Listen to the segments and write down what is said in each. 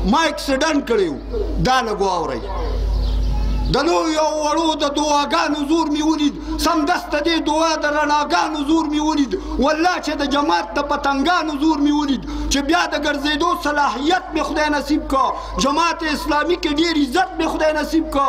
ما اکسیډنټ کړی و دا لږ واورئ د لویو او وړو د دعاګانو زور مې ولید سمدسته دې دعا د رڼاګانو زور مې ولید والله چې د جماعت د پتنګانو زور مې ولید چې بیا د ګرځېدو صلاحیت مې خدای نصیب کا جماعت اسلامي کې ډېر عزت مې خدای نصیب کا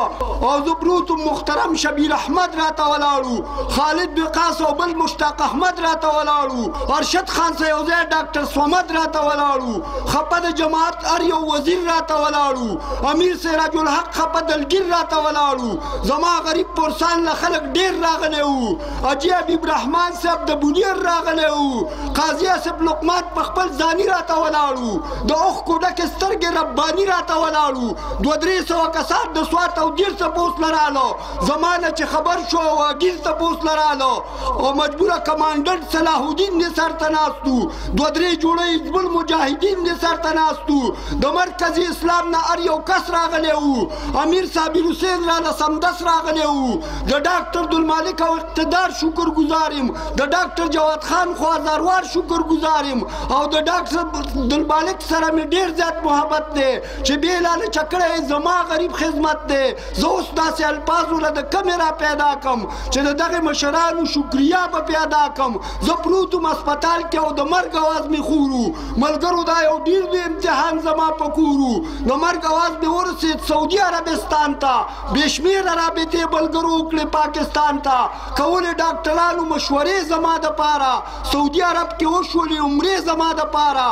او زه پروت محترم شبیر احمد راته ولاړو خالد بقاس او بل مشتاق احمد راته ولاړو ارشد خان سیوزی ډاکټر صمد راته ولاړو خپه د جماعت هر یو وزیر راته ولاړو امیر سراج الحق خپه دلګیر راته زما غریب پرسان له خلک ډېر راغلی وو حاجي حبیب رحمان صاحب د بونیر راغلی وو قاضي اسف لقمان په خپل ځاني راته ولاړو د اوښکو ډکې سترګې رباني راته ولاړو 200 کسان د سوات او دیر تپوس لراله زما نه چې خبر شو واګیر تپوس لراله او مجبوره کمانډنټ صلاح الدین دې سرته ناستو 2-3 جوړه حزب المجاهدین دې سرته ناستو د مرکزي اسلام نه هر یو کس راغلی وو امیر صابر حسین راله سمدس راغلی وو د ډاکټر عبدالمالک او اقتدار شکر گزار یم د ډاکټر جواد خان خوازاروار شکر گزار یم او د ډاکټر عبدالمالک سره مې ډېر زیات محبت دی چې بې لاله چکړی زما غریب خدمت دی زه اوس داسې الفاظو له د کمې را پیدا کړم چې د دغې مشرانو شکریه به پیدا کړم زه پروت وم هسپتال کې او د مرګ اواز مې خور و ملګرو دا یو ډېر لوی امتحان زما په کور و د مرګ اواز مې ورسېد سعودي عربستان ته بشمیره رابطې ملګرو وکړې پاکستان ته کولې ډاکټرانو مشورې زما دپاره سعودي عرب کې وشولې عمرې زما دپاره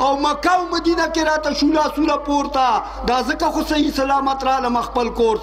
او مکه او مدینه کې راته شو لاسونه پورته دا ځکه خو صحیح سلامت رالم خپل کور